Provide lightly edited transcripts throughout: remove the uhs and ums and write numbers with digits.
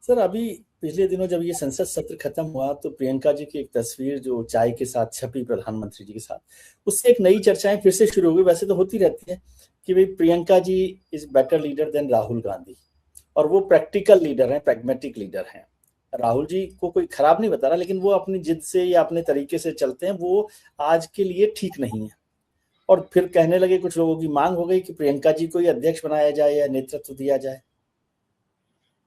Sir अभी पिछले दिनों जब ये संसद सत्र खत्म हुआ तो प्रियंका जी की एक तस्वीर जो चाय के साथ छपी प्रधानमंत्री जी के साथ, उससे एक नई चर्चाएं फिर से शुरू हो गई। वैसे तो होती रहती है कि भाई Priyanka ji is better leader than Rahul Gandhi, और वो प्रैक्टिकल लीडर हैं, प्रैग्मेटिक लीडर हैं। राहुल जी को कोई खराब नहीं बता रहा, लेकिन वो अपनी जिद से या अपने तरीके से चलते हैं, वो आज के लिए ठीक नहीं है। और फिर कहने लगे, कुछ लोगों की मांग हो गई कि प्रियंका जी को ही अध्यक्ष बनाया जाए या नेतृत्व दिया जाए।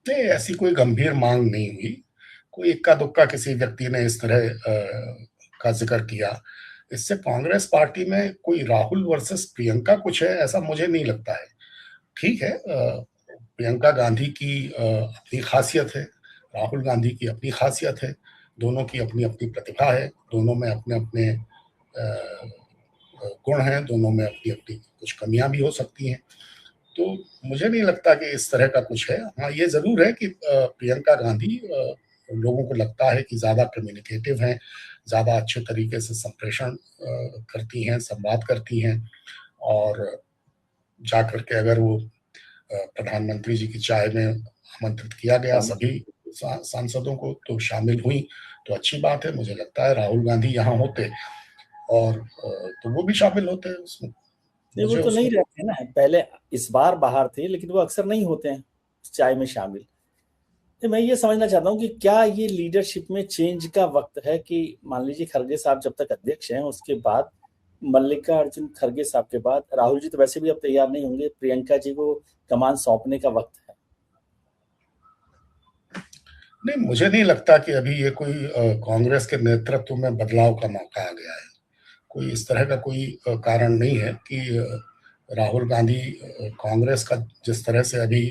नहीं, ऐसी कोई गंभीर मांग नहीं हुई। कोई इक्का दुक्का किसी व्यक्ति ने इस तरह का जिक्र किया। इससे कांग्रेस पार्टी में कोई राहुल वर्सेस प्रियंका कुछ है ऐसा मुझे नहीं लगता है। ठीक है, प्रियंका गांधी की अपनी खासियत है, राहुल गांधी की अपनी खासियत है, दोनों की अपनी अपनी प्रतिभा है, दोनों में अपने अपने गुण हैं, दोनों में अपनी अपनी कुछ कमियां भी हो सकती हैं। तो मुझे नहीं लगता कि इस तरह का कुछ है। हाँ, ये जरूर है कि प्रियंका गांधी लोगों को लगता है कि ज्यादा कम्युनिकेटिव हैं, ज्यादा अच्छे तरीके से संप्रेषण करती हैं, संवाद करती हैं। और जा करके अगर वो प्रधानमंत्री जी की चाय में आमंत्रित किया गया सभी सांसदों को तो शामिल हुई, तो अच्छी बात है। मुझे लगता है राहुल गांधी यहाँ होते और तो वो भी शामिल होते हैं उसमें। नहीं, वो मुझे तो नहीं उसमें रहते ना, पहले इस बार बाहर थे, लेकिन वो अक्सर नहीं होते हैं चाय में शामिल। तो मैं ये समझना चाहता हूँ कि क्या ये लीडरशिप में चेंज का वक्त है कि मान लीजिए खरगे साहब जब तक अध्यक्ष हैं, उसके बाद मल्लिकार्जुन खरगे साहब के बाद राहुल जी तो वैसे भी अब तैयार नहीं होंगे, प्रियंका जी को कमान सौंपने का वक्त है। नहीं, मुझे नहीं लगता कि अभी ये कोई कांग्रेस के नेतृत्व में बदलाव का मौका आ गया है। कोई इस तरह का कोई कारण नहीं है कि राहुल गांधी कांग्रेस का जिस तरह से अभी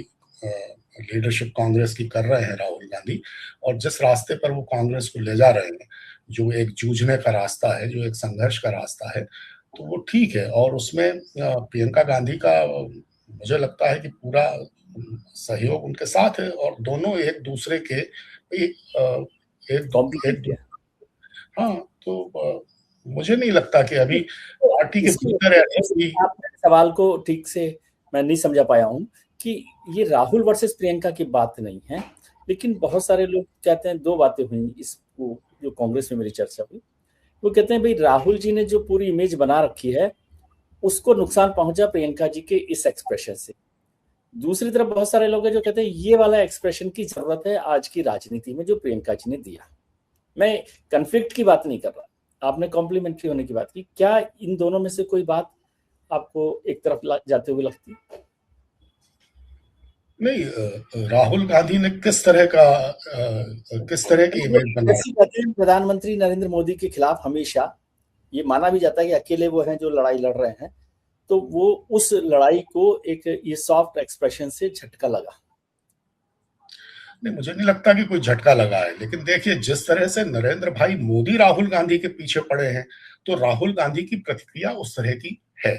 लीडरशिप कांग्रेस की कर रहे हैं राहुल गांधी, और जिस रास्ते पर वो कांग्रेस को ले जा रहे हैं, जो एक जूझने का रास्ता है, जो एक संघर्ष का रास्ता है, तो वो ठीक है। और उसमें प्रियंका गांधी का मुझे लगता है कि पूरा सहयोग उनके साथ है, और दोनों एक दूसरे के एक एक कॉम्प्लीमेंट है। हाँ। तो मुझे नहीं लगता कि अभी तो पार्टी के इसको भीतर ऐसी कोई आप मेरे सवाल को ठीक से मैं नहीं समझा पाया हूँ कि ये राहुल वर्सेस प्रियंका की बात नहीं है, लेकिन बहुत सारे लोग कहते हैं दो बातें हुई इसको, जो कांग्रेस में मेरी चर्चा हुई। वो कहते हैं भाई राहुल जी ने जो पूरी इमेज बना रखी है, उसको नुकसान पहुंचा प्रियंका जी के इस एक्सप्रेशन से। दूसरी तरफ बहुत सारे लोग हैं जो कहते हैं ये वाला एक्सप्रेशन की जरूरत है आज की राजनीति में जो प्रियंका जी ने दिया। मैं कन्फ्लिक्ट की बात नहीं कर रहा, आपने कॉम्प्लीमेंट्री होने की बात की। क्या इन दोनों में से कोई बात आपको एक तरफ जाते हुए लगती? नहीं, राहुल गांधी ने किस तरह की इमेज बना ऐसी बातें प्रधानमंत्री नरेंद्र मोदी के खिलाफ हमेशा ये माना भी जाता है कि अकेले वो हैं जो लड़ाई लड़ रहे हैं, तो वो उस लड़ाई को एक ये सॉफ्ट एक्सप्रेशन से झटका लगा। नहीं, मुझे नहीं लगता कि कोई झटका लगा है। लेकिन देखिए, जिस तरह से नरेंद्र भाई मोदी राहुल गांधी के पीछे पड़े हैं, तो राहुल गांधी की प्रतिक्रिया उस तरह की है।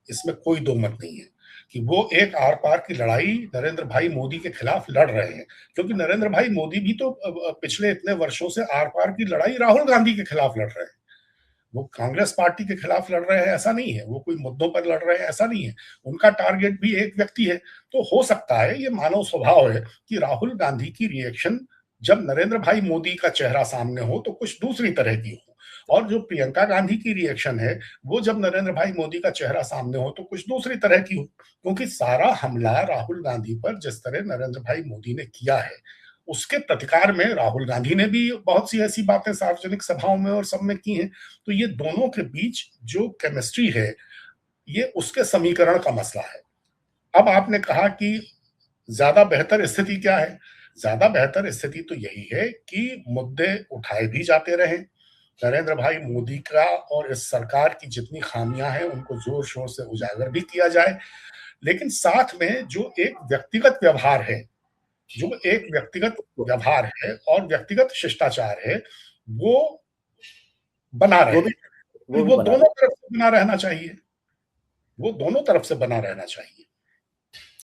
इसमें कोई दो मत नहीं है कि वो एक आर पार की लड़ाई नरेंद्र भाई मोदी के खिलाफ लड़ रहे हैं, क्योंकि नरेंद्र भाई मोदी भी तो पिछले इतने वर्षों से आर पार की लड़ाई राहुल गांधी के खिलाफ लड़ रहे हैं। वो कांग्रेस पार्टी के खिलाफ लड़ रहे हैं ऐसा नहीं है, वो कोई मुद्दों पर लड़ रहे हैं ऐसा नहीं है। उनका टारगेट भी एक व्यक्ति है। तो हो सकता है, ये मानव स्वभाव है कि राहुल गांधी की रिएक्शन जब नरेंद्र भाई मोदी का चेहरा सामने हो तो कुछ दूसरी तरह की हो, और जो प्रियंका गांधी की रिएक्शन है वो जब नरेंद्र भाई मोदी का चेहरा सामने हो तो कुछ दूसरी तरह की हो। क्योंकि सारा हमला राहुल गांधी पर जिस तरह नरेंद्र भाई मोदी ने किया है, उसके प्रतिकार में राहुल गांधी ने भी बहुत सी ऐसी बातें सार्वजनिक सभाओं में और सब में की हैं। तो ये दोनों के बीच जो केमिस्ट्री है, ये उसके समीकरण का मसला है। अब आपने कहा कि ज्यादा बेहतर स्थिति क्या है? ज्यादा बेहतर स्थिति तो यही है कि मुद्दे उठाए भी जाते रहे, नरेंद्र भाई मोदी का और इस सरकार की जितनी खामियां हैं उनको जोर शोर से उजागर भी किया जाए, लेकिन साथ में जो एक व्यक्तिगत व्यवहार है, जो एक व्यक्तिगत व्यवहार है और व्यक्तिगत शिष्टाचार है, वो बना वो रहे। भी तो वो भी वो बना दोनों रहे। तरफ से बना रहना चाहिए, वो दोनों तरफ से बना रहना चाहिए।